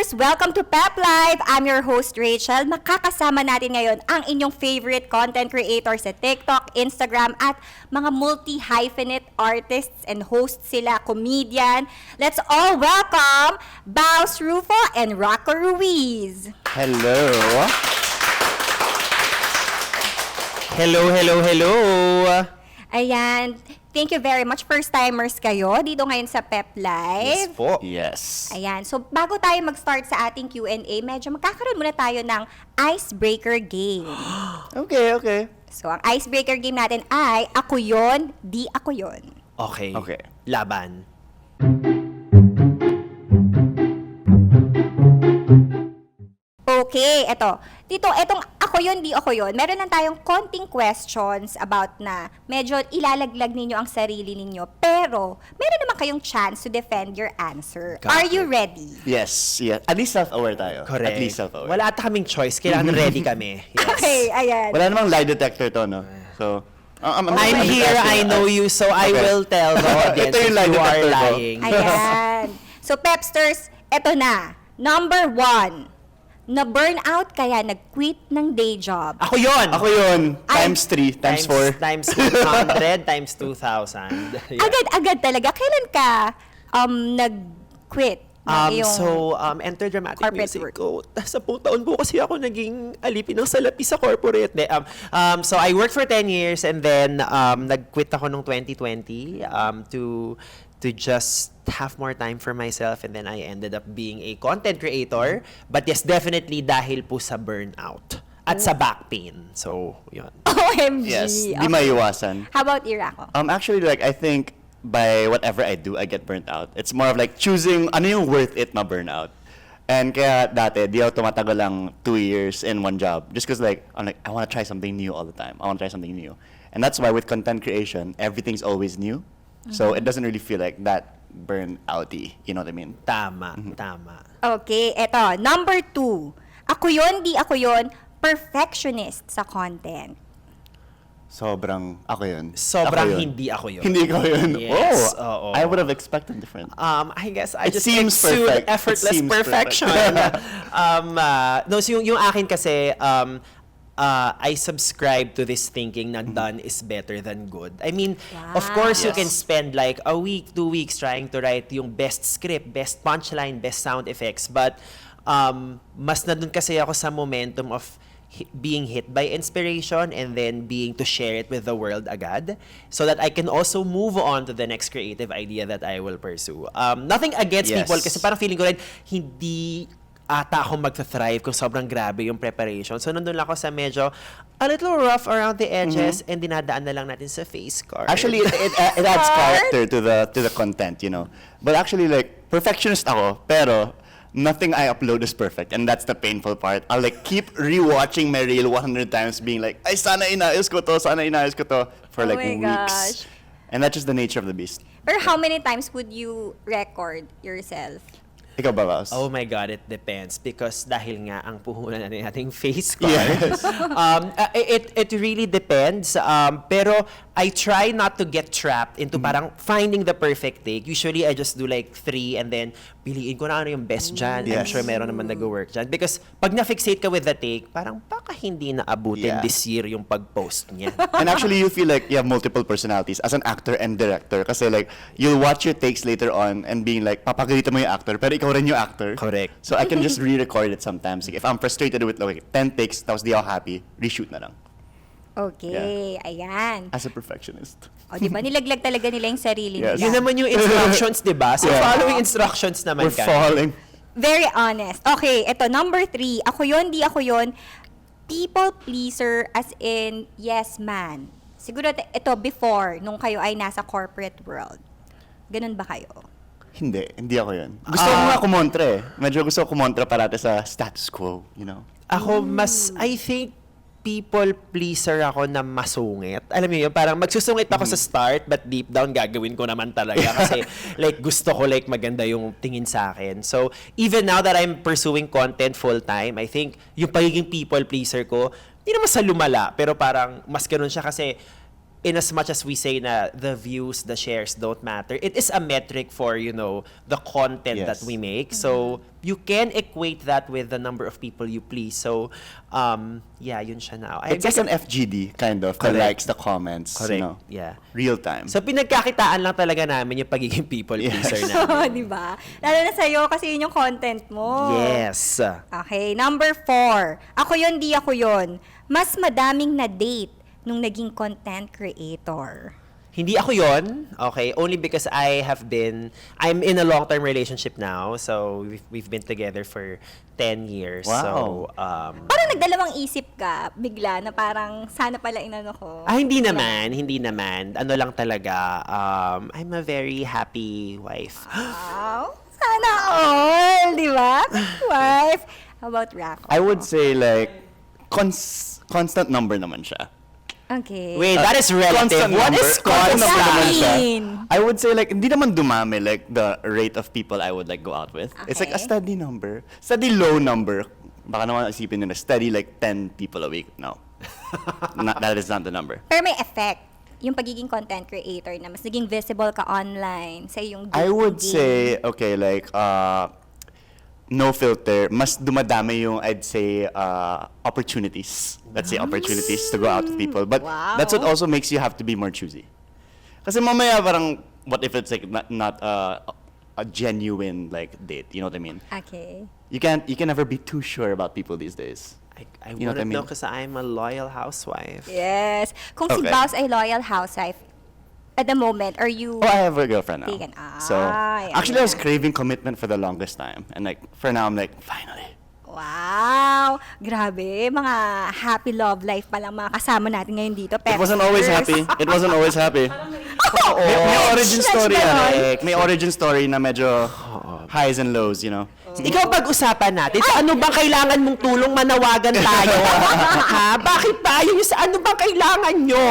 Pepsters! Welcome to Pep Live! I'm your host, Rachelle. Makakasama natin ngayon ang inyong favorite content creator sa TikTok, Instagram, at mga multi-hyphenate artists and hosts sila, comedian. Let's all welcome Baus Rufo and Raco Ruiz. Hello. Hello. Ayan. Thank you very much. First-timers kayo dito ngayon sa Pep Live. Yes po. Yes. Ayan. So, bago tayo mag-start sa ating Q&A, medyo magkakaroon muna tayo ng icebreaker game. Okay. So, ang icebreaker game natin ay ako yon, di ako yon. Okay. Okay. Laban. Okay, eto. Itong ako yun, di ako yun. Meron lang tayong konting questions about na medyo ilalaglag ninyo ang sarili ninyo. Pero, meron naman kayong chance to defend your answer. Are you ready? Yes. At least self-aware tayo. Correct. At least self-aware. Wala ata kaming choice. Kailangan ready kami. Yes. Okay, ayan. Wala namang lie detector to, no? So, I'm here, I know you, so I will tell the audience Ito yung if lie you are detector ko. lying. Ayan. So, Pepsters, eto na. Number 1. Na-burnout kaya nag-quit ng day job. Ako yun! Ako yun. Times 3, times 4. Times 200, times 2,000. Yeah. Agad-agad talaga. Kailan ka nag-quit? ng iyong enter dramatic corporate music work? ko. 10 taon po kasi ako naging alipin ng salapi sa corporate. So I worked for 10 years and then nag-quit ako nung 2020 to just have more time for myself, and then I ended up being a content creator. But yes, definitely dahil po sa burnout at sa back pain. So, yun. OMG. Yes. Di maiwasan. How about Irako? Actually, like, I think by whatever I do, I get burnt out. It's more of like choosing ano yung worth it na burnout. And kaya dati, di ako tumatagal lang 2 years in one job. Just because like, I'm like, I want to try something new all the time. I want to try something new. And that's why with content creation, everything's always new. So it doesn't really feel like that burn-outy. You know what I mean? Tama. Okay, eto. Number 2. Ako yun, di ako yun, perfectionist sa content. Sobrang ako yun. Sobrang Ako yun. hindi ako yun. Hindi ko yun. Yes, Oh, oo. I would have expected different. I guess I It just seems exude perfect. effortless It seems perfection. No, so yung akin kasi, I subscribe to this thinking na done is better than good. I mean, of course, you can spend like a week, 2 weeks trying to write yung best script, best punchline, best sound effects. But mas na dun kasi ako sa momentum of being hit by inspiration and then being to share it with the world agad so that I can also move on to the next creative idea that I will pursue. Nothing against people kasi parang feeling ko rin hindi ata ako magta-thrive kung sobrang grabe yung preparation. So, nandun lang ako sa medyo a little rough around the edges and dinadaan na lang natin sa face card. Actually, it adds character to the content, you know. But actually, like, perfectionist ako, pero nothing I upload is perfect, and that's the painful part. I'll like keep rewatching my reel 100 times, being like, ay, sana inayos ko to, for like my weeks. gosh. And that's just the nature of the beast. Pero how many times would you record yourself? Ikaw ba, Baus? Oh my God, it depends. Because dahil nga ang puhunan natin ating face card, Yes. it really depends. Pero I try not to get trapped into parang finding the perfect take. Usually, I just do like 3 and then piliin ko na ano yung best dyan. I'm Yes. sure meron naman nag-work dyan. Because pag na-fixate ka with the take, parang baka hindi naabutin this year yung pag-post niya. And actually, you feel like you have multiple personalities as an actor and director. Kasi like, you'll watch your takes later on and being like, papagalitan mo yung actor, pero ikaw rin yung actor. Correct. So I can just re-record it sometimes. Like, if I'm frustrated with like 10 takes, tapos di ako happy, reshoot na lang. Okay, ayan. As a perfectionist. O, di ba? Nilaglag talaga nila yung sarili Yes. nila. Yun naman yung instructions, di ba? So, following instructions naman We're falling. Very honest. Okay, ito, number 3. Ako yun, di ako yun. People pleaser as in yes man. Siguro ito before, nung kayo ay nasa corporate world. Ganun ba kayo? Hindi ako yun. Gusto ko nga kumontra eh. Medyo gusto ko kumontra parati sa status quo, you know? Ako I think, people pleaser ako na masungit. Alam mo yun, parang magsusungit ako sa start, but deep down, gagawin ko naman talaga. Kasi, like, gusto ko, like, maganda yung tingin sa akin. So, even now that I'm pursuing content full-time, I think, yung pagiging people pleaser ko, hindi naman sa lumala, pero parang mas ganun siya kasi in as much as we say na the views, the shares don't matter, it is a metric for, the content Yes. that we make. So, you can equate that with the number of people you please. So, yun siya now. I It's like guess an FGD, kind of. The Correct. likes, the comments, Correct. Yeah. real time. So, pinagkakitaan lang talaga namin yung pagiging people pleaser Yes. namin. Di ba? Lalo na sa'yo kasi yun yung content mo. Yes. Okay, number 4. Ako yun, di ako yun. Mas madaming na-date nung naging content creator. Hindi ako yon. Okay, only because I'm in a long-term relationship now. So, we've been together for 10 years. Wow. So, Parang nagdalawang isip ka, bigla, na parang sana pala inano ko. hindi naman. Ano lang talaga, I'm a very happy wife. Wow. Sana all, di ba? Wife. How about Raco? I would say like, constant number naman siya. Okay. Wait, that is relative. Constant What number. is Constant What naman does siya. that mean? I would say like, hindi naman dumami like the rate of people I would like go out with. It's like a Okay. steady number. Steady low number. Baka naman isipin nila, steady like 10 people a week. No. That is not the number. Pero may effect. Yung pagiging content creator na mas naging visible ka online sa yung I would dating. say, okay, like, no filter, mas dumadami yung, I'd say, opportunities. Let's say opportunities to go out with people. But Wow. that's what also makes you have to be more choosy. Kasi mamaya parang, what if it's like not a genuine like date? You know what I mean? Okay. You can never be too sure about people these days. I You know what I wouldn't know mean? because I'm a loyal housewife. Yes. Kung si Okay. Baus ay loyal housewife, at the moment, are you... Oh, I have a girlfriend now. Taken. So, Ay, actually, I was ayan. craving commitment for the longest time. And like, for now, I'm like, finally. Wow! Grabe, mga happy love life pa lang mga kasama natin ngayon dito. It wasn't always happy. It wasn't always happy. May origin story yan. May origin story na medyo highs and lows, you know? Ikaw pag-usapan natin, sa ano bang kailangan mong tulong manawagan tayo? Ha? Bakit ba? Yung sa ano bang kailangan nyo?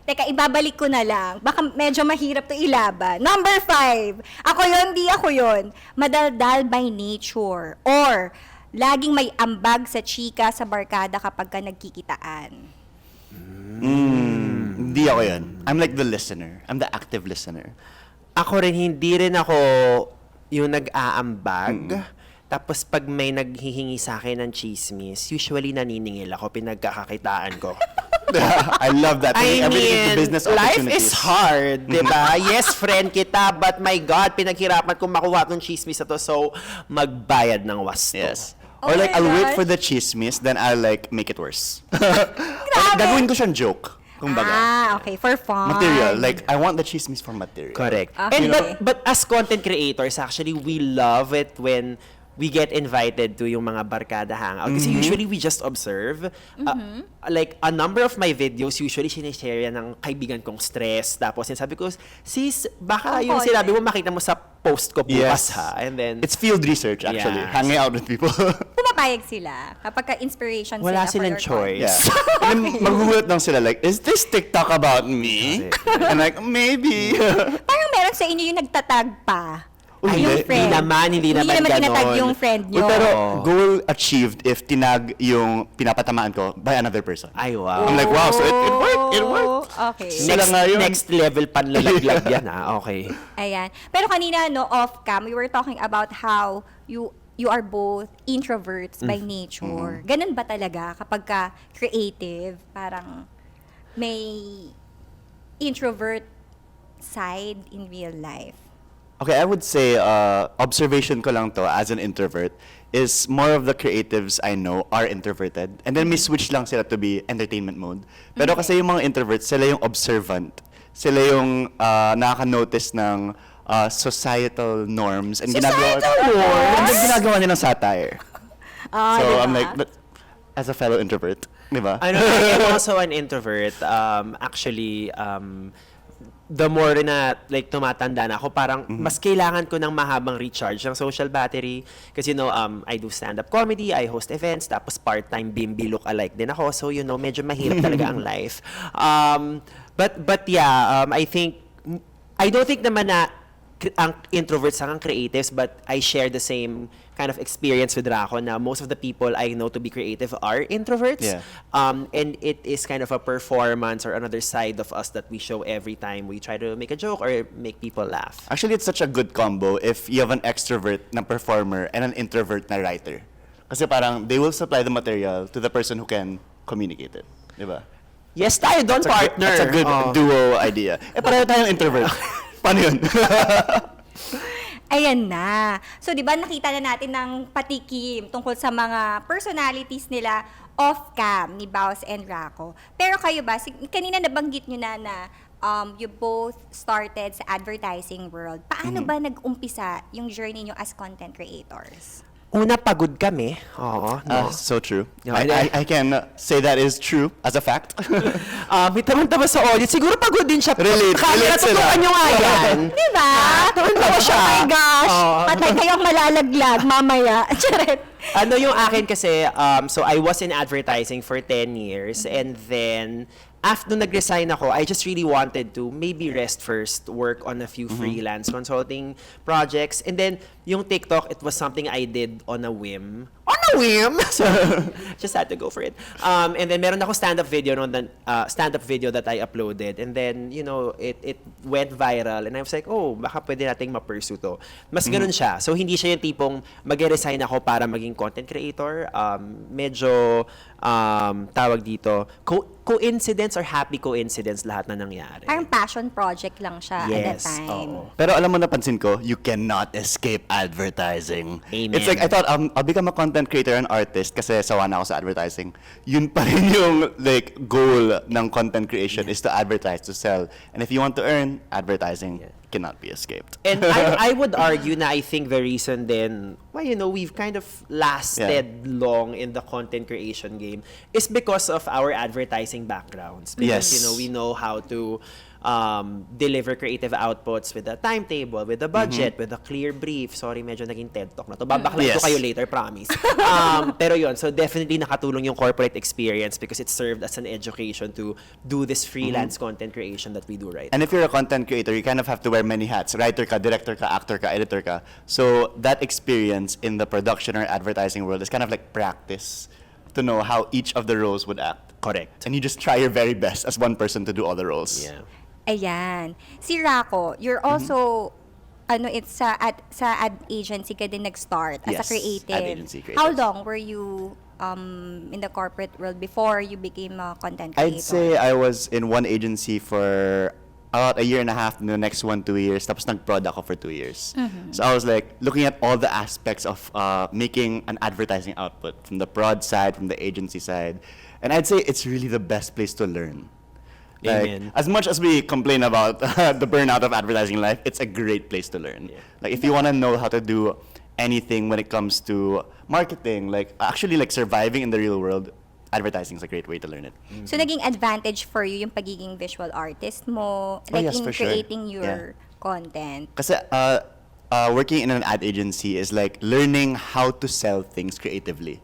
Teka, ibabalik ko na lang. Baka medyo mahirap to ilaban. Number 5. Ako yun, di ako yun. Madaldal by nature. Or, laging may ambag sa chika sa barkada kapag ka nagkikitaan. Hindi ako yun. I'm like the listener. I'm the active listener. Ako rin, hindi rin ako yung nag-aambag. Tapos pag may naghihingi sa akin ng chismis, usually naniningil ako, pinagkakakitaan ko. I love that. I Everything mean, into business life opportunities. is hard, di ba? Yes, friend kita, but my God, pinaghirapan kong makuha tong chismis na to, so magbayad ng wasto. Yes. Oh Or like, my I'll wait gosh. for the chismis, then I'll like make it worse. Grabe! Gagawin ko siyang joke. Kumbaga. Okay, for fun. Material. Like, I want the chismis for material. Correct. Okay. And but as content creators, actually, we love it when we get invited to yung mga barkada hangout. Kasi usually we just observe. Like, a number of my videos, usually sinishare yan ng kaibigan kong stress. Tapos sinasabi ko, sis, baka Ang yung content. sinabi mo makita mo sa post ko bukas Yes. ha. And then, It's field research, actually. Yes. Hanging out with people. Pumapayag sila kapag ka-inspiration wala sila silang for your choice. Yeah. And then magugulat lang sila like, is this TikTok about me? And like, maybe. content. Parang meron sa inyo yung nagtatag pa. Uy, yung hindi. friend. Hindi naman tinatag ganon. yung friend Uy, nyo. pero goal achieved if tinag yung pinapatamaan ko by another person. Ay, wow. I'm like, wow, so it worked. It worked. Okay. Sila nga yun. Next level panlalaglag yan ha. Okay. Ayan. Pero kanina, no, off-cam, we were talking about how you are both introverts by nature. Ganun ba talaga kapag ka creative, parang may introvert side in real life? Okay, I would say observation ko lang to as an introvert is more of the creatives I know are introverted. And then may switch lang sila to be entertainment mode. Pero kasi yung mga introverts, sila yung observant. Sila yung nakaka-notice ng societal norms and Societal norms? And then ginagawa nilang satire. Ah, So diba? I'm like, as a fellow introvert, di ba? I am also an introvert. Actually, the more na like tumatanda na ako, parang mas kailangan ko ng mahabang recharge ng social battery. Kasi I do stand-up comedy, I host events, tapos part-time bimbi look-alike din ako. So, medyo mahirap talaga ang life. But yeah, I don't think naman na ang introverts ang creatives, but I share the same kind of experience with Raco na most of the people I know to be creative are introverts. Yeah. And it is kind of a performance or another side of us that we show every time we try to make a joke or make people laugh. Actually, it's such a good combo if you have an extrovert na performer and an introvert na writer. Kasi parang they will supply the material to the person who can communicate it. Di ba? Yes, tayo doon, partner. That's a good duo idea. Pareho tayong introvert. Paano yun? Ayan na. So, di ba nakita na natin ng patikim tungkol sa mga personalities nila off-cam ni Baus and Raco. Pero kayo ba, kanina nabanggit nyo na you both started sa advertising world. Paano ba nag-umpisa yung journey nyo as content creators? Una, pagod kami. Oo. No? So true. Yeah, I can say that is true as a fact. May tama sa audience. Siguro pagod din siya. Relate Natutukan sila. nyo nga yan. Di ba? Tawa siya. Oh my gosh! Patay kayong malalaglag mamaya. Charet. Ano yung akin kasi, so I was in advertising for 10 years and then after nag-resign ako, I just really wanted to maybe rest first, work on a few freelance consulting projects. And then, yung TikTok, it was something I did on a whim. On a whim! So, just had to go for it. And then, meron ako stand-up video that I uploaded. And then, you know, it went viral. And I was like, oh, baka pwede nating ma-pursue to. Mas ganun siya. So, hindi siya yung tipong mag-resign ako para maging content creator. Medyo, tawag dito, coincidence or happy coincidence lahat na nangyari. Parang passion project lang siya at that Yes, time. oo. Pero alam mo, napansin ko, you cannot escape advertising. Amen. It's like, I thought, I'll become a content creator and artist kasi sawa na ako sa advertising. Yun pa rin yung like, goal ng content creation is to advertise, to sell. And if you want to earn, advertising cannot be escaped. And I would argue na I think the reason then why, you know, we've kind of lasted long in the content creation game is because of our advertising backgrounds. Because, Yes. you know, we know how to deliver creative outputs with a timetable, with a budget, with a clear brief. Sorry, medyo naging TED Talk na to. Babaklan ko Yes. kayo later, promise. Pero yun, so definitely nakatulong yung corporate experience because it served as an education to do this freelance content creation that we do right now. And if you're a content creator, you kind of have to wear many hats. Writer ka, director ka, actor ka, editor ka. So that experience in the production or advertising world is kind of like practice to know how each of the roles would act. Correct. And you just try your very best as one person to do all the roles. Yeah. Ayan. Si Raco, you're also, it's sa ad agency ka din nag-start as a Yes, creative. ad agency, How creatives. long were you in the corporate world before you became a content creator? I'd say I was in one agency for about a year and a half, and the next one 2 years. Tapos nag-prod ako for 2 years. So I was like looking at all the aspects of making an advertising output from the prod side, from the agency side, and I'd say it's really the best place to learn. Like, Amen. as much as we complain about the burnout of advertising life, it's a great place to learn. Yeah. Like if you want to know how to do anything when it comes to marketing, like actually like surviving in the real world, advertising is a great way to learn it. So, naging advantage for you yung pagiging visual artist mo, like yes, in for sure. creating your content. Kasi working in an ad agency is like learning how to sell things creatively.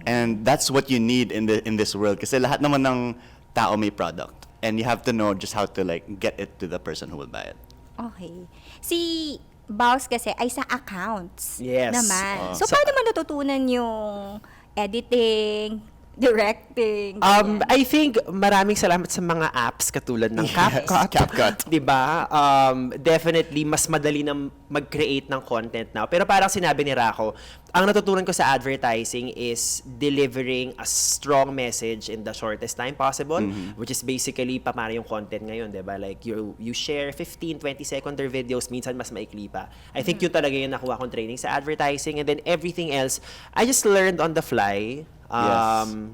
And that's what you need in this world. Kasi lahat naman ng tao may product. And you have to know just how to like get it to the person who will buy it. Okay. Si Baus kasi ay sa accounts Yes. naman. So, paano mo natutunan yung editing, directing? ganyan? I think maraming salamat sa mga apps katulad ng CapCut. CapCut. 'Di ba? Definitely mas madali na mag-create ng content now. Pero parang sinabi ni Raco, ang natutunan ko sa advertising is delivering a strong message in the shortest time possible, which is basically paano yung content ngayon, 'di ba? Like you share 15, 20 seconder videos, minsan mas maikli pa. I think yun talaga yung nakuha kong training sa advertising, and then everything else I just learned on the fly.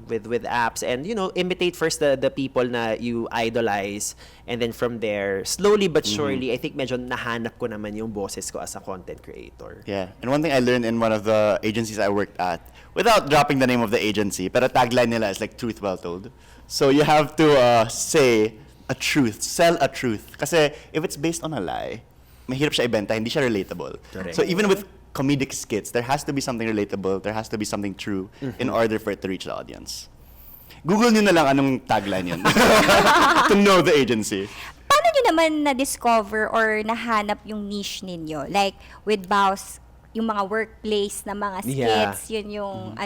With apps, and you know, imitate first the people na you idolize, and then from there slowly but surely I think medyo nahanap ko naman yung boses ko as a content creator. Yeah. And one thing I learned in one of the agencies I worked at, without dropping the name of the agency, pero tagline nila is like truth well told. So you have to say a truth, sell a truth. Kasi if it's based on a lie, mahirap siya ibenta, hindi siya relatable. Correct. So even with comedic skits, there has to be something relatable, there has to be something true in order for it to reach the audience. Google nyo na lang anong tagline yun to know the agency. Paano nyo naman na-discover or nahanap yung niche ninyo? Like, with Baus, yung mga workplace na mga skits, yun yung,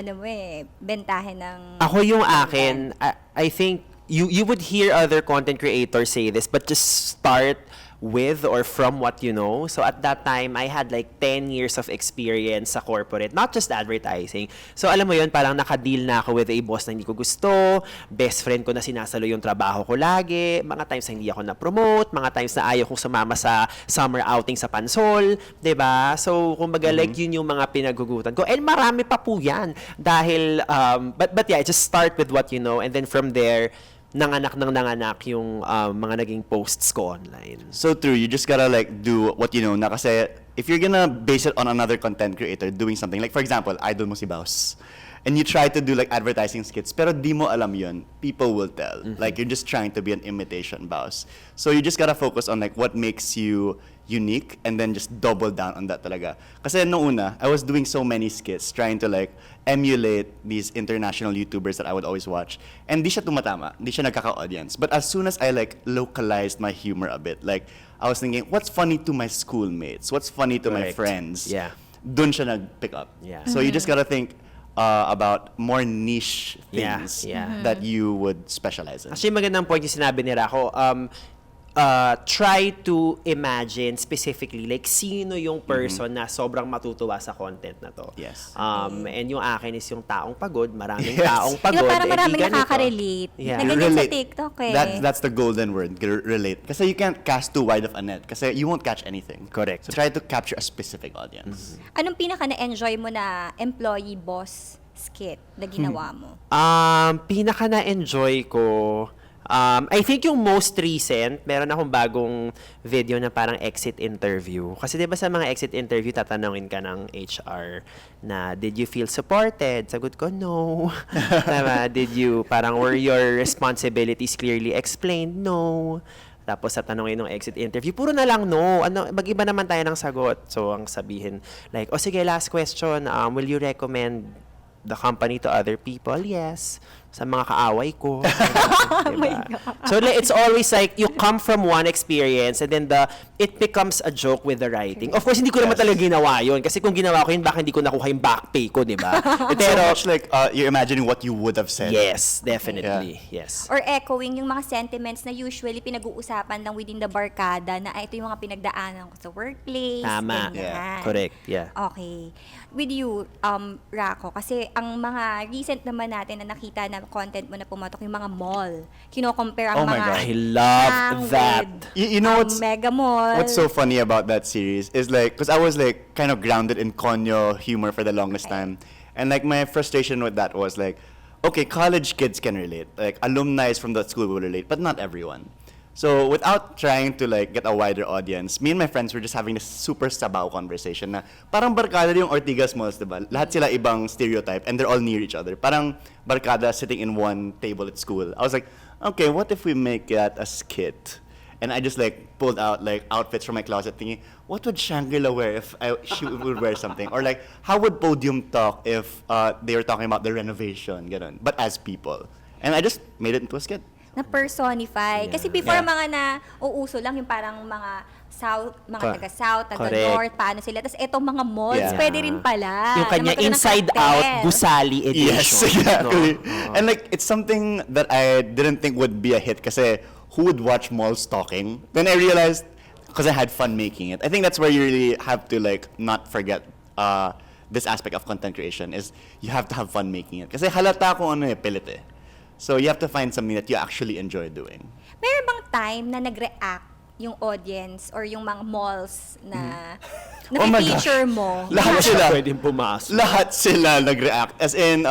bentahe ng... Ako yung content. akin, I think, you would hear other content creators say this, but just start with or from what you know. So at that time, I had like 10 years of experience sa corporate, not just advertising. So alam mo yun, parang nakadeal na ako with a boss na hindi ko gusto, best friend ko na sinasalo yung trabaho ko lagi, mga times na hindi ako na-promote, mga times na ayaw kong sumama sa summer outing sa Pansol, 'di ba? So kumbaga like yun yung mga pinagugutan ko. And marami pa po yan. Dahil, but yeah, just start with what you know, and then from there, nanganak yung mga naging posts ko online. So true, you just gotta like do what you know na kasi if you're gonna base it on another content creator doing something, like for example, idol mo si Baus, and you try to do like advertising skits, pero di mo alam yun, people will tell. Like you're just trying to be an imitation Baus. So you just gotta focus on like what makes you unique and then just double down on that talaga. Kasi noong una, I was doing so many skits trying to like emulate these international YouTubers that I would always watch. And di siya tumatama, di siya nagkaka-audience. But as soon as I like localized my humor a bit, like I was thinking, what's funny to my schoolmates? What's funny to my Correct. friends? Yeah. Dun siya nag-pick up. Yeah. So you just gotta think about more niche Yeah, things yeah. that you would specialize in. Actually, magandang point yung sinabi ni Raco. Try to imagine specifically, like, sino yung person na sobrang matutuwa sa content na to. Yes. And yung akin is yung taong pagod, maraming Yes. taong pagod. Diba, parang eh, di maraming ganito. nakaka-relate. Yeah. Na ganyan sa TikTok eh. That's the golden word, relate. Kasi you can't cast too wide of a net. Kasi you won't catch anything. Correct. So try to capture a specific audience. Anong pinaka na-enjoy mo na employee boss skit na ginawa mo? Pinaka na-enjoy ko, I think yung most recent, meron akong bagong video na parang exit interview. Kasi 'di ba sa mga exit interview, tatanungin ka ng HR na, did you feel supported? Sagot ko, no. Diba? Were your responsibilities clearly explained? No. Tapos sa tanongin ng exit interview, puro na lang no. Mag-iba naman tayo ng sagot. So ang sabihin, like, sige, last question, will you recommend the company to other people? Yes. Sa mga kaaway ko. Diba? So it's always like you come from one experience and then it becomes a joke with the writing. Of course, hindi ko naman talaga ginawa yun. Kasi kung ginawa ko yun, baka hindi ko nakuha yung back pay ko, di ba? It's so much like you're imagining what you would have said. Yes, definitely. Yes. Or echoing yung mga sentiments na usually pinag-uusapan lang within the barkada na ito yung mga pinagdaanan ko sa workplace. Tama. ganyan. Yeah. Correct. Yeah. Okay. With you, Raco, kasi ang mga recent naman natin na nakita na content mo na pumatok yung mga mall. Kino-compare ang Oh my mga God. I love ang that. with, You know mega mall. what's so funny about that series is like, because I was like kind of grounded in Konyo humor for the longest time. And like my frustration with that was like, okay, college kids can relate. Like alumni from that school will relate, but not everyone. So without trying to like get a wider audience, me and my friends were just having this super sabaw conversation na parang barkada yung Ortigas malls, diba? Lahat sila ibang stereotype and they're all near each other. Parang barkada sitting in one table at school. I was like, okay, what if we make that a skit? And I just like pulled out like outfits from my closet thinking, what would Shangri-La wear if she would wear something? Or like, how would Podium talk if they were talking about the renovation, ganun, but as people. And I just made it into a skit. Na-personify. Kasi before mga na-uuso lang yung parang mga South, mga taga-South, taga-North, paano sila. Tapos etong mga malls, pwede rin pala. Yung kanya Na magkaroon ng Inside cartel. Out Gusali edition. Yes, exactly. No? And like, it's something that I didn't think would be a hit kasi who would watch mall stalking? Then I realized, because I had fun making it. I think that's where you really have to like not forget this aspect of content creation is you have to have fun making it. Kasi halata kung ano pilit eh. So you have to find something that you actually enjoy doing. Meron bang time na nag-react yung audience or yung mga malls na Oh my na-feature gosh. mo? Lahat sila. Pwedeng pumasok. Lahat sila nag-react. As in,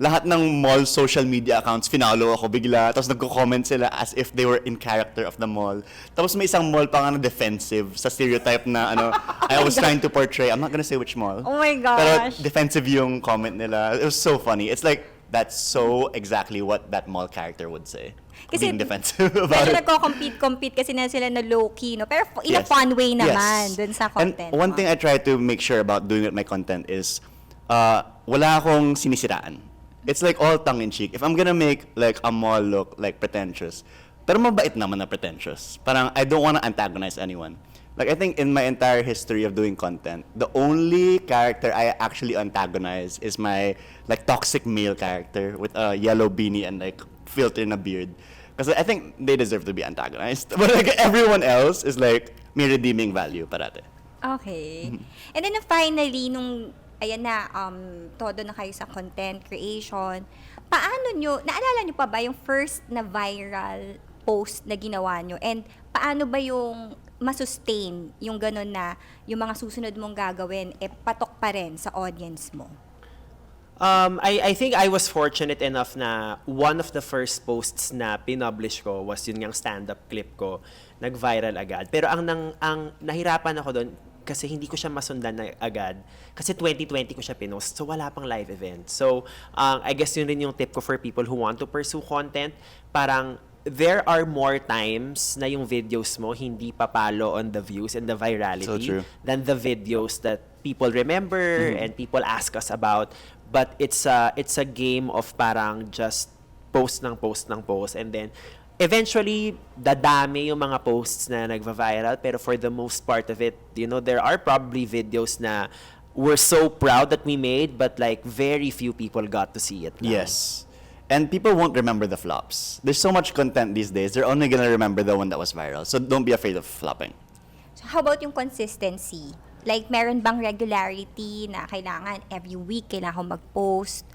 lahat ng mall social media accounts, finalo ako bigla. Tapos nagko-comment sila as if they were in character of the mall. Tapos may isang mall pa nga na defensive sa stereotype na I was trying to portray. I'm not gonna say which mall. Oh my gosh. Pero defensive yung comment nila. It was so funny. It's like, that's so exactly what that mall character would say. Kasi being defensive about medyo it. nagko-compete kasi na sila na low-key, no? Pero in a Yes. fun way naman Yes. dun sa And content one mo. thing I try to make sure about doing with my content is wala akong sinisiraan. It's like all tongue-in-cheek. If I'm gonna make like a mall look like pretentious, Pero mabait naman na pretentious. Parang I don't want to antagonize anyone. Like, I think in my entire history of doing content, the only character I actually antagonize is my, like, toxic male character with a yellow beanie and, like, filter in a beard. Because I think they deserve to be antagonized. But, like, everyone else is, like, may redeeming value parate. Okay. And then finally, nung, ayan na, todo na kayo sa content creation, paano nyo, naalala nyo pa ba yung first na viral post na ginawa nyo? And paano ba yung masustain yung gano'n na yung mga susunod mong gagawin, patok pa rin sa audience mo? I think I was fortunate enough na one of the first posts na pinublish ko was yun yung stand-up clip ko. Nag-viral agad. Pero ang nahirapan ako doon kasi hindi ko siya masundan na agad. Kasi 2020 ko siya pinost. So, wala pang live event. So, I guess yun rin yung tip ko for people who want to pursue content. Parang, there are more times na yung videos mo hindi papalo on the views and the virality than the videos that people remember and people ask us about. But it's a game of parang just post ng post and then eventually dadami yung mga posts na nagva-viral, pero for the most part of it, you know, there are probably videos na we're so proud that we made, but like very few people got to see it now. Yes. And people won't remember the flops. There's so much content these days, they're only gonna remember the one that was viral. So don't be afraid of flopping. So how about yung consistency? Like, meron bang regularity na kailangan every week kailangan ko mag-post?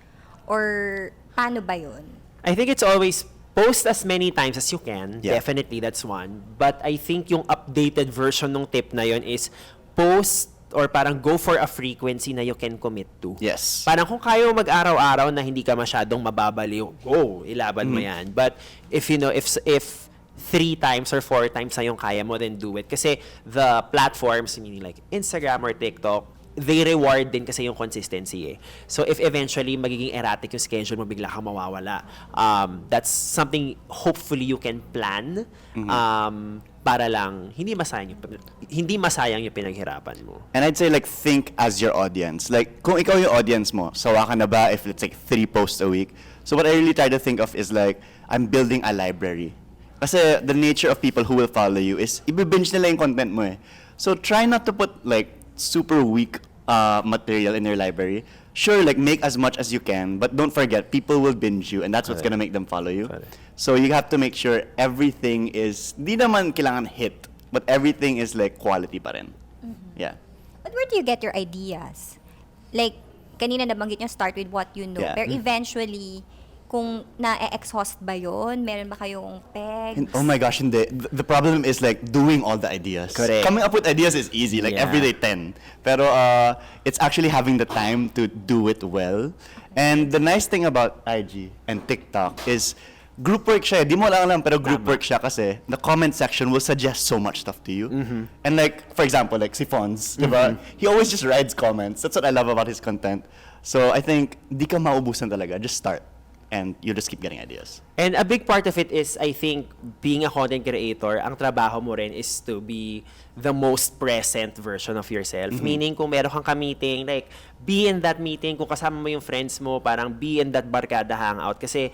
Or paano ba yun? I think it's always post as many times as you can. Yeah. Definitely, that's one. But I think yung updated version ng tip na yun is post or parang go for a frequency na you can commit to. Yes. Parang kung kaya mo mag-araw-araw na hindi ka masyadong mababaliw, go, ilaban mo yan. But if you know, if 3 times or 4 times na yung kaya mo, then do it. Kasi the platforms, meaning like Instagram or TikTok, they reward din kasi yung consistency eh. So if eventually magiging erratic yung schedule mo, bigla kang mawawala. That's something hopefully you can plan para lang hindi masayang yung pinaghirapan mo. And I'd say, like, think as your audience. Like, kung ikaw yung audience mo, sawa ka na ba if it's like 3 posts a week? So what I really try to think of is like, I'm building a library. Kasi the nature of people who will follow you is, i-binge nila yung content mo eh. So try not to put like super weak material in your library. Sure, like, make as much as you can, but don't forget, people will binge you, and that's what's gonna make them follow you. So you have to make sure everything is, di naman kailangan hit, but everything is like quality pa rin. Yeah. But where do you get your ideas? Like, kanina nabanggit nyo, start with what you know. Yeah. Pero eventually, kung na-exhaust ba yun? Meron ba kayong pegs? Oh my gosh, hindi. The problem is like doing all the ideas. Correct. Coming up with ideas is easy, like every day 10. Pero it's actually having the time to do it well. And the nice thing about IG and TikTok is group work siya. Di mo alam pero group work siya kasi the comment section will suggest so much stuff to you. And like, for example, like si Fonz, diba? He always just writes comments. That's what I love about his content. So I think di ka maubusan talaga. Just start. And you just keep getting ideas. And a big part of it is, I think, being a content creator, ang trabaho mo rin is to be the most present version of yourself. Meaning, kung meron kang ka-meeting, like, be in that meeting. Kung kasama mo yung friends mo, parang be in that barkada hangout. Kasi,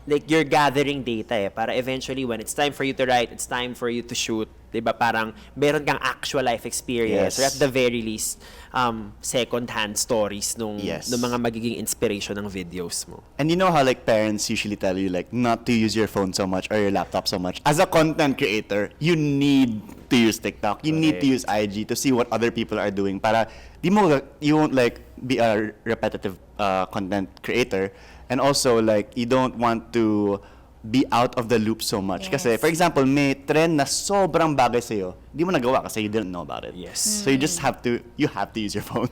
like, you're gathering data eh. Para eventually, when it's time for you to write, it's time for you to shoot. Diba? Parang meron kang actual life experience. Yes. Or at the very least, second-hand stories nung mga magiging inspiration ng videos mo. And you know how like parents usually tell you like not to use your phone so much or your laptop so much. As a content creator, you need to use TikTok. You need to use IG to see what other people are doing. Para you won't like be a repetitive content creator. And also like you don't want to be out of the loop so much. Kasi, for example, may trend na sobrang bagay sa'yo, di mo nagawa kasi you didn't know about it. Yes. So you just have to use your phone.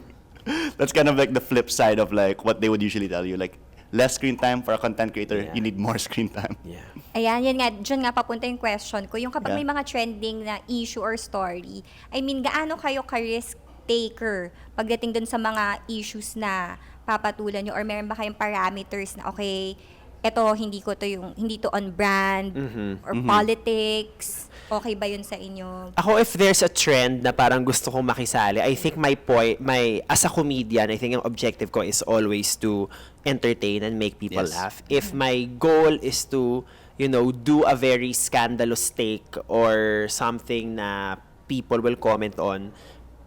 That's kind of like the flip side of like what they would usually tell you. Like, less screen time for a content creator, you need more screen time. Yeah. Ayan, yan nga, dyan nga papunta yung question ko. Yung kapag Yeah. may mga trending na issue or story, I mean, gaano kayo ka-risk taker pagdating dun sa mga issues na papatulan nyo? Or meron ba kayong parameters na, okay, eto, hindi to on brand, or politics, okay ba yun sa inyo? Ako, if there's a trend na parang gusto kong makisali, I think as a comedian, I think yung objective ko is always to entertain and make people laugh. If my goal is to do a very scandalous take or something na people will comment on,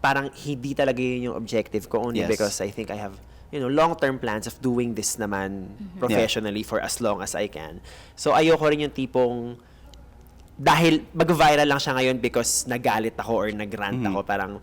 parang hindi talaga yun yung objective ko, only Yes. because I think I have long-term plans of doing this naman professionally for as long as I can. So ayoko rin yung tipong dahil mag-viral lang siya ngayon because nagalit ako or nagrant ako, parang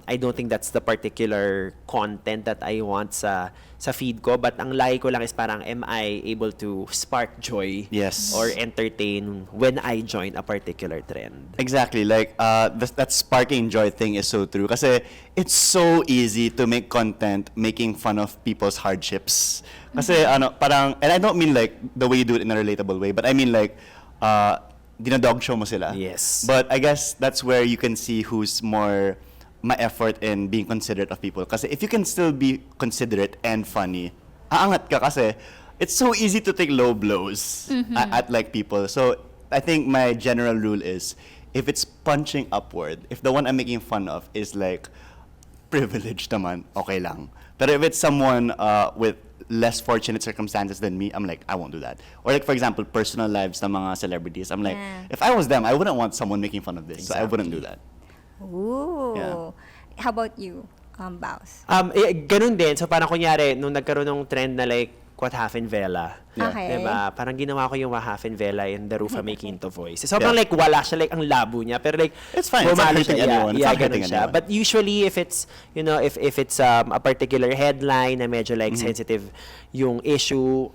I don't think that's the particular content that I want sa feed ko, but ang lagi ko lang is parang, am I able to spark joy Yes. or entertain when I join a particular trend? Exactly. Like, that sparking joy thing is so true. Kasi it's so easy to make content making fun of people's hardships. Kasi, parang, and I don't mean like the way you do it in a relatable way, but I mean like, dinadog show mo sila. Yes. But I guess that's where you can see who's more ma-effort in being considerate of people. Kasi if you can still be considerate and funny, aangat ka kasi it's so easy to take low blows at like people. So I think my general rule is, if it's punching upward, if the one I'm making fun of is like privileged naman, okay lang. Pero if it's someone with less fortunate circumstances than me, I'm like, I won't do that. Or like, for example, personal lives ng mga celebrities. I'm like, if I was them, I wouldn't want someone making fun of this. So I wouldn't do that. Ooh. Yeah. How about you, Baus? Ganun din. So parang kunyari, nung nagkaroon ng trend na like, what half in vela. Yeah. Okay. Diba? Parang ginawa ko yung half in vela in the Rufa making to voice. So parang like wala siya, like ang labo niya, pero like It's fine. It's not bumalo hurting siya. anyone. It's Yeah, not hurting ganun siya. anyone. But usually if it's, if it's a particular headline na medyo like sensitive yung issue,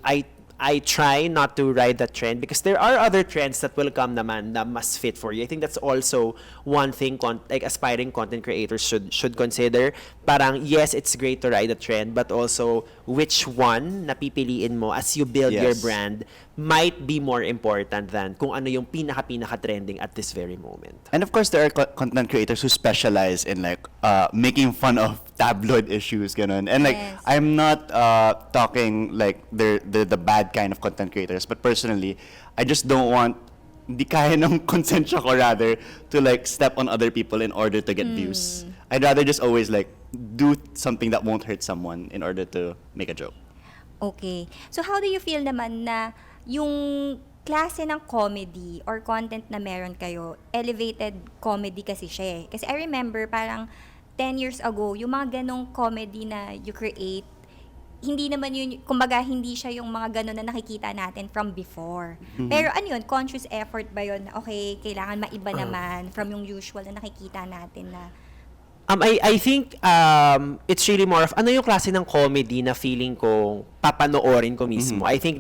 I try not to ride that trend because there are other trends that will come naman na mas fit for you. I think that's also one thing like aspiring content creators should consider. Parang yes, it's great to ride a trend, but also which one na pipiliin mo as you build your Yes. brand might be more important than kung ano yung pinaka trending at this very moment. And of course, there are content creators who specialize in like making fun of tabloid issues, ganun. And like, Yes. I'm not talking like they're the bad kind of content creators, but personally, I just don't want, di kaya ng konsensya ko rather, to like step on other people in order to get views. I'd rather just always like do something that won't hurt someone in order to make a joke. Okay. So how do you feel naman na yung klase ng comedy or content na meron kayo, elevated comedy kasi siya eh. Kasi I remember parang 10 years ago, yung mga ganong comedy na you create, hindi naman yun, kumbaga hindi siya yung mga ganon na nakikita natin from before. Pero ano yun, conscious effort ba yun na okay, kailangan maiba naman from yung usual na nakikita natin na I think it's really more of ano yung klase ng comedy na feeling ko papanoorin ko mismo. I think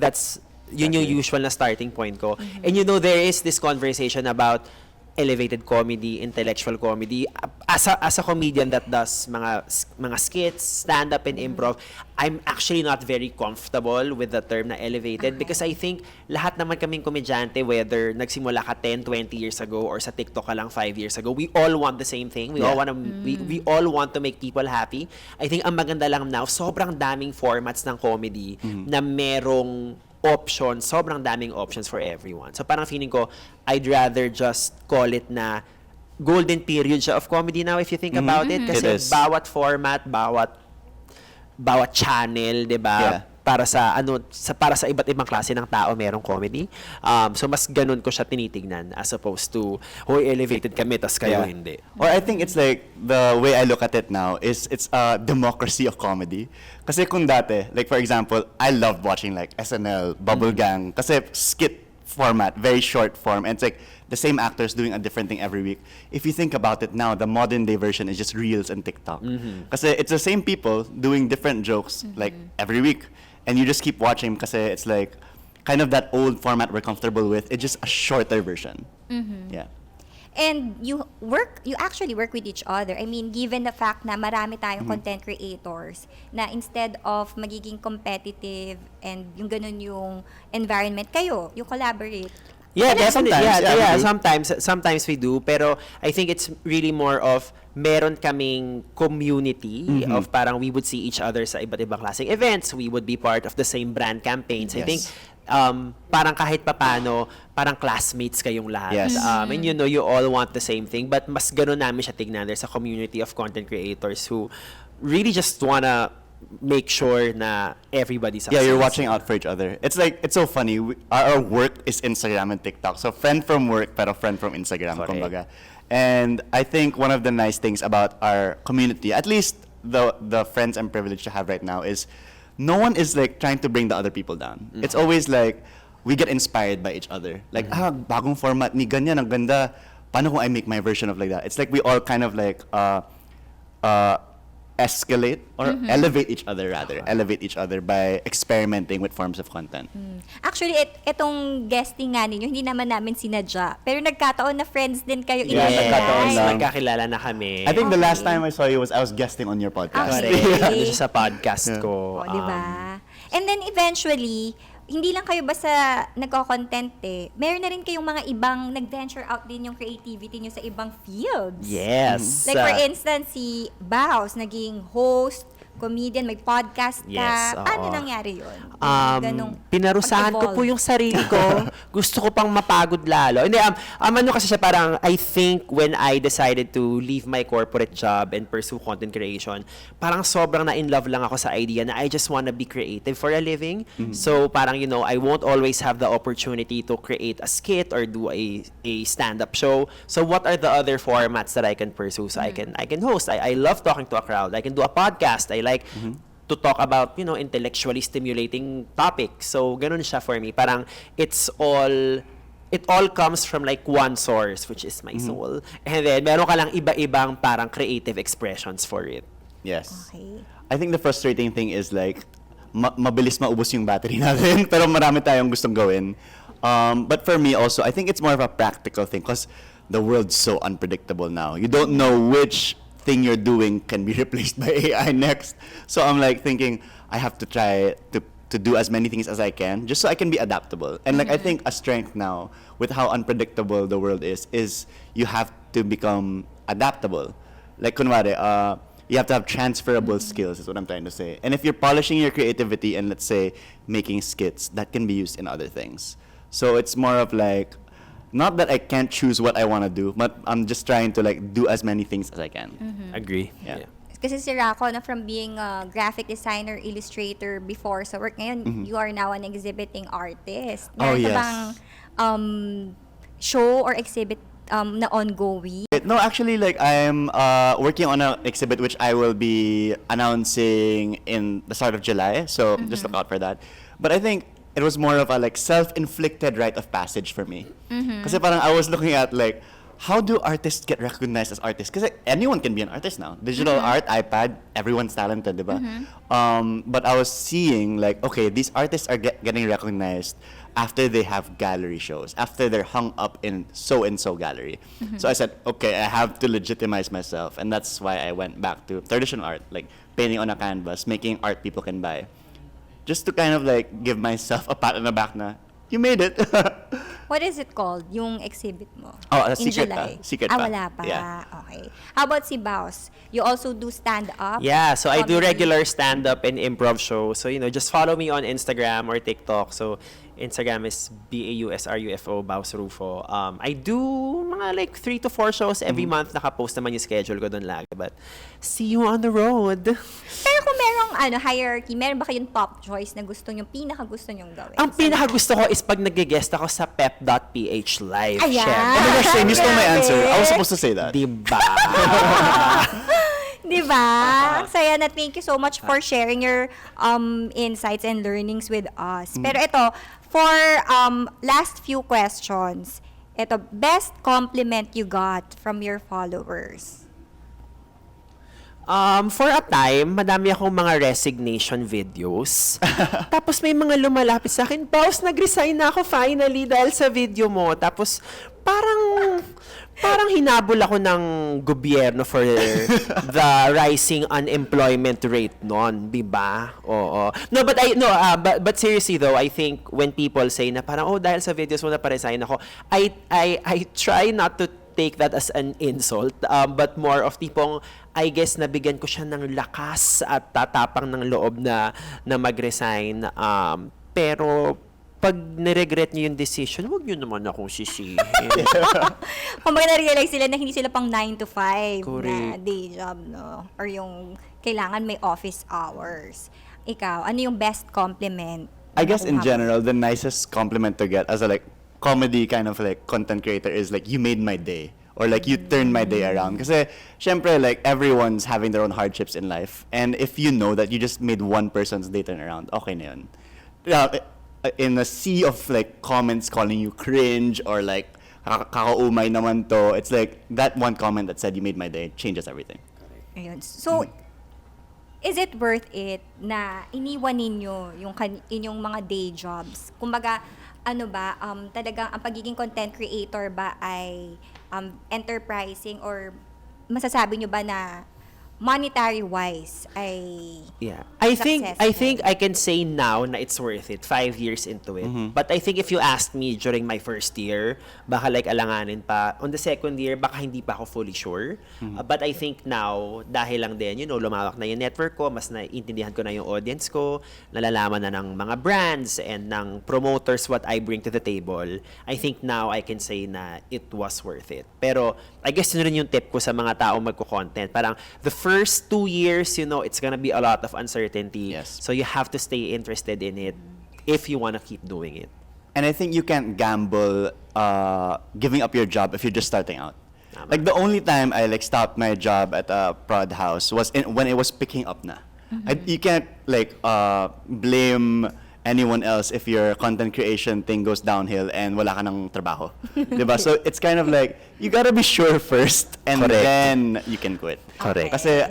yun yung usual na starting point ko. And there is this conversation about elevated comedy, intellectual comedy. As a comedian that does mga skits, stand-up, and improv, I'm actually not very comfortable with the term na elevated because I think lahat naman kaming komedyante, whether nagsimula ka 10, 20 years ago or sa TikTok ka lang 5 years ago, we all want the same thing. We all want to make people happy. I think ang maganda lang now, sobrang daming formats ng comedy na merong options, sobrang daming options for everyone. So parang feeling ko, I'd rather just call it na golden period siya of comedy now if you think about it. Kasi It is. bawat format, bawat channel, 'di ba? Yeah. Para sa iba't ibang klase ng tao merong comedy. So mas ganun ko siya tinitingnan as opposed to hoy elevated kami tas kayo hindi. Or I think it's like, the way I look at it now is it's a democracy of comedy. Kasi kung dati, like for example, I loved watching like SNL, Bubble Gang, kasi skit format, very short form, and it's like the same actors doing a different thing every week. If you think about it now, the modern day version is just Reels and TikTok. Kasi it's the same people doing different jokes like every week. And you just keep watching kasi it's like kind of that old format we're comfortable with. It's just a shorter version. Yeah. And you actually work with each other. I mean, given the fact na marami tayong content creators na instead of magiging competitive and yung ganun yung environment, you collaborate. Yeah, definitely. Sometimes, Sometimes we do. Pero I think it's really more of meron kaming community of parang we would see each other sa iba't ibang klaseng events. We would be part of the same brand campaigns. I think parang kahit papano, parang classmates kayong lahat. Yes. And you all want the same thing. But mas ganun namin siya tignan. There's a community of content creators who really just wanna make sure na everybody succeeds. Yeah, you're watching out for each other. It's like, it's so funny. Our work is Instagram and TikTok. So friend from work, pero friend from Instagram, Correct. kumbaga. And I think one of the nice things about our community, at least the friends I'm privileged to have right now, is no one is like trying to bring the other people down. It's always like, we get inspired by each other. Like, bagong format ni ganyan, ang ganda. Paano kung I make my version of like that? It's like we all kind of like, escalate or elevate each other rather. Elevate each other by experimenting with forms of content. Actually, itong guesting nga ninyo, hindi naman namin sinadya. Pero nagkataon na friends din kayo in Yeah, real nagkataon life. lang. Nagkakilala na kami. I think the last time I saw you was I was guesting on your podcast. Okay. Correct. Dito sa podcast ko. O, di ba? And then eventually, hindi lang kayo basta nagko-content eh. Meron na rin kayong mga ibang nag-venture out din yung creativity nyo sa ibang fields. Yes. Like for instance, si Baus, naging host, comedian, may podcast ka. Yes, oo. Paano nangyari yun? Ganong Pinarusahan ko po pag-evolve. yung sarili ko. Gusto ko pang mapagod lalo. Hindi, ano kasi siya parang, I think when I decided to leave my corporate job and pursue content creation, parang sobrang na-in love lang ako sa idea na I just wanna be creative for a living. So parang, I won't always have the opportunity to create a skit or do a stand-up show. So what are the other formats that I can pursue? So I can host. I love talking to a crowd. I can do a podcast. I like to talk about, intellectually stimulating topics. So, ganun siya for me. Parang, it all comes from like one source, which is my soul. And then, meron ka lang iba-ibang parang creative expressions for it. Yes. Okay. I think the frustrating thing is like, mabilis maubos yung battery natin, pero marami tayong gustong gawin. But for me also, I think it's more of a practical thing because the world's so unpredictable now. You don't know which thing you're doing can be replaced by AI next. So I'm like thinking, I have to try to do as many things as I can, just so I can be adaptable. And like I think a strength now, with how unpredictable the world is you have to become adaptable. Like kunwari, you have to have transferable skills is what I'm trying to say. And if you're polishing your creativity and let's say making skits, that can be used in other things. So it's more of like, not that I can't choose what I want to do, but I'm just trying to like do as many things as I can. Agree. Yeah. Kasi si Raco, na from being a graphic designer, illustrator before sa work, ngayon, you are now an exhibiting artist. Oh, Meron ka yes. bang show or exhibit na ongoing? No, actually, like I'm working on an exhibit which I will be announcing in the start of July. So just look out for that. But I think it was more of a like self-inflicted rite of passage for me. Kasi parang I was looking at like, how do artists get recognized as artists? Because anyone can be an artist now. Digital art, iPad, everyone's talented, diba? But I was seeing like, okay, these artists are getting recognized after they have gallery shows, after they're hung up in so-and-so gallery. So I said, okay, I have to legitimize myself. And that's why I went back to traditional art, like painting on a canvas, making art people can buy. Just to kind of like give myself a pat on the back na, you made it. What is it called, yung exhibit mo? Oh, in secret July? pa. Secret Ah, pa. wala pa. Yeah. Okay. How about si Baus? You also do stand-up? Yeah, so I do comedy? regular stand-up and improv shows. So, just follow me on Instagram or TikTok. So, Instagram is BAUSRUFO, Baus Rufo. I do mga like 3 to 4 shows every month. Nakapost naman yung schedule ko doon lagi. But, see you on the road. Pero kung merong hierarchy, meron ba kayong top choice na gusto nyo, pinaka-gusto nyong gawin? Ang pinakagusto ko is pag nag-guest ako sa pep.ph live. Ayan. syempre. Oh my gosh, Shane, you stole my answer. I was Grabe. supposed to say that. Diba? Di ba? Ang saya na, thank you so much for sharing your insights and learnings with us. Pero ito, for last few questions, ito, best compliment you got from your followers? For a time, madami akong mga resignation videos. Tapos may mga lumalapit sa akin, Baus, nag-resign na ako finally dahil sa video mo. Tapos parang hinabol ako ng gobyerno for the rising unemployment rate noon, 'di ba? Oo. No, but seriously though, I think when people say na parang dahil sa videos mo na pa-resign ako, I try not to take that as an insult, but more of tipong I guess nabigyan ko siya ng lakas at tatapang ng loob na mag-resign. Pero pag niregret niyo yung decision, huwag niyo naman akong sisihin. Kung baga na-realize sila na hindi sila pang 9 to 5 na Correct. day job, no? Or yung kailangan may office hours. Ikaw, ano yung best compliment? I guess na in nakuha mo? general, the nicest compliment to get as a like comedy kind of like content creator is like, you made my day. Or like, you turned my day around. Kasi, syempre, like, everyone's having their own hardships in life. And if you know that you just made one person's day turn around, okay na yun. In a sea of like comments calling you cringe or like, kakaumay naman to, it's like, that one comment that said you made my day changes everything. Ayun. So, is it worth it na iniwan ninyo yung inyong mga day jobs? Kumbaga, ano ba, talagang ang pagiging content creator ba ay enterprising or masasabi nyo ba na monetary-wise ay Yeah. I think successful? I can say now na it's worth it 5 years into it. But I think if you asked me during my first year, baka like alanganin pa. On the second year, baka hindi pa ako fully sure. But I think now, dahil lang din, lumawak na yung network ko, mas naiintindihan ko na yung audience ko, nalalaman na ng mga brands and ng promoters what I bring to the table. I think now I can say na it was worth it. Pero I guess yun rin yung tip ko sa mga taong magko-content. Parang the first 2 years, it's gonna be a lot of uncertainty. Yes. So you have to stay interested in it if you wanna keep doing it. And I think you can't gamble giving up your job if you're just starting out. Tama. Like the only time I like stopped my job at a prod house was when it was picking up na. You can't like blame anyone else if your content creation thing goes downhill and wala ka ng trabaho. Diba? So it's kind of like, you gotta be sure first and Correct. then you can quit. Correct. Kasi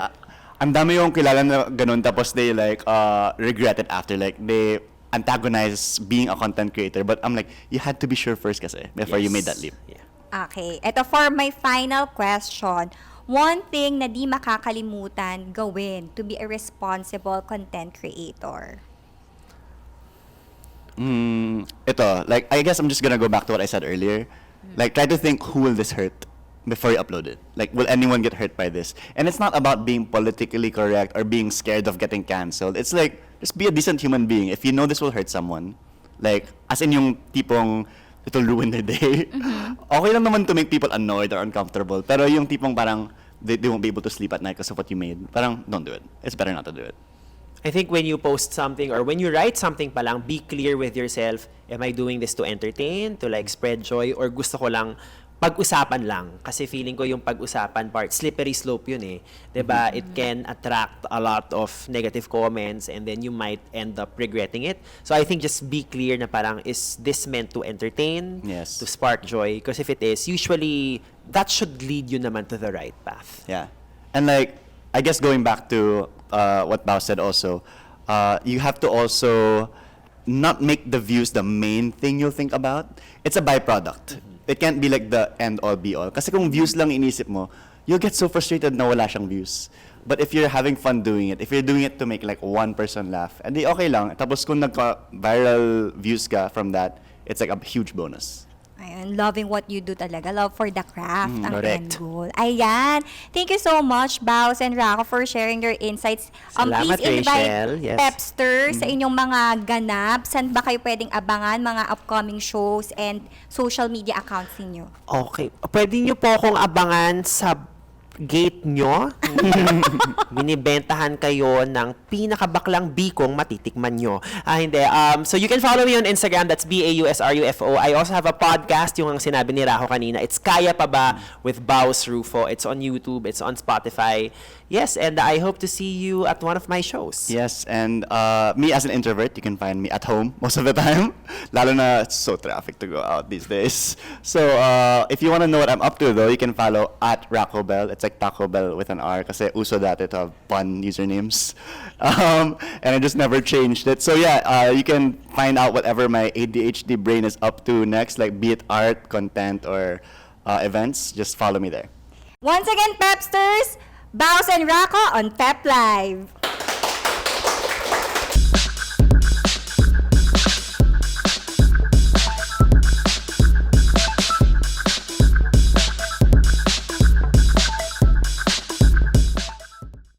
ang dami yung kilala na ganun tapos they like regret it after. Like they antagonize being a content creator. But I'm like, you had to be sure first kasi before you made that leap. Yeah. Okay. Ito for my final question. One thing na di makakalimutan gawin to be a responsible content creator. Ito, like, I guess I'm just gonna go back to what I said earlier. Like, try to think, who will this hurt before you upload it? Like, will anyone get hurt by this? And it's not about being politically correct or being scared of getting canceled. It's like, just be a decent human being. If you know this will hurt someone, like, as in yung tipong, it'll ruin their day. Okay lang naman to make people annoyed or uncomfortable. Pero yung tipong parang, they won't be able to sleep at night because of what you made. Parang, don't do it. It's better not to do it. I think when you post something or when you write something pa lang, be clear with yourself, am I doing this to entertain, to like spread joy, or gusto ko lang pag-usapan lang? Kasi feeling ko yung pag-usapan part, slippery slope yun eh. 'Di ba? It can attract a lot of negative comments and then you might end up regretting it. So I think just be clear na parang, is this meant to entertain, Yes. to spark joy? Because if it is, usually that should lead you naman to the right path. Yeah. And like, I guess going back to what Baus said also, you have to also not make the views the main thing you'll think about. It's a byproduct. It can't be like the end all be all. Kasi kung views lang inisip mo, you'll get so frustrated na wala siyang views. But if you're having fun doing it, if you're doing it to make like one person laugh, edi okay lang. Tapos kung nagka-viral views ka from that, it's like a huge bonus. Ayan, loving what you do talaga. Love for the craft ang end correct. goal. Ayan. Thank you so much, Baus and Raco, for sharing your insights. Salamat, Please invite Rachelle. Yes. Pepster sa inyong mga ganap. Saan ba kayo pwedeng abangan mga upcoming shows and social media accounts ninyo? Okay. Pwede nyo po akong abangan sa gate nyo. Binibentahan kayo ng pinakabaklang bikong matitikman nyo. Hindi. So you can follow me on Instagram. That's BAUSRUFO. I also have a podcast, yung ang sinabi ni Raco kanina. It's Kaya Pa Ba with Baus Rufo. It's on YouTube. It's on Spotify. Yes, and I hope to see you at one of my shows. Yes, and me as an introvert, you can find me at home most of the time. Lalo na it's so traffic to go out these days. So if you want to know what I'm up to though, you can follow at Raco Bell. It's like Taco Bell with an R kasi uso dati to have fun usernames. And I just never changed it. So yeah, you can find out whatever my ADHD brain is up to next, like be it art, content, or events. Just follow me there. Once again, Pepsters, Baus and Raco on Pep Live.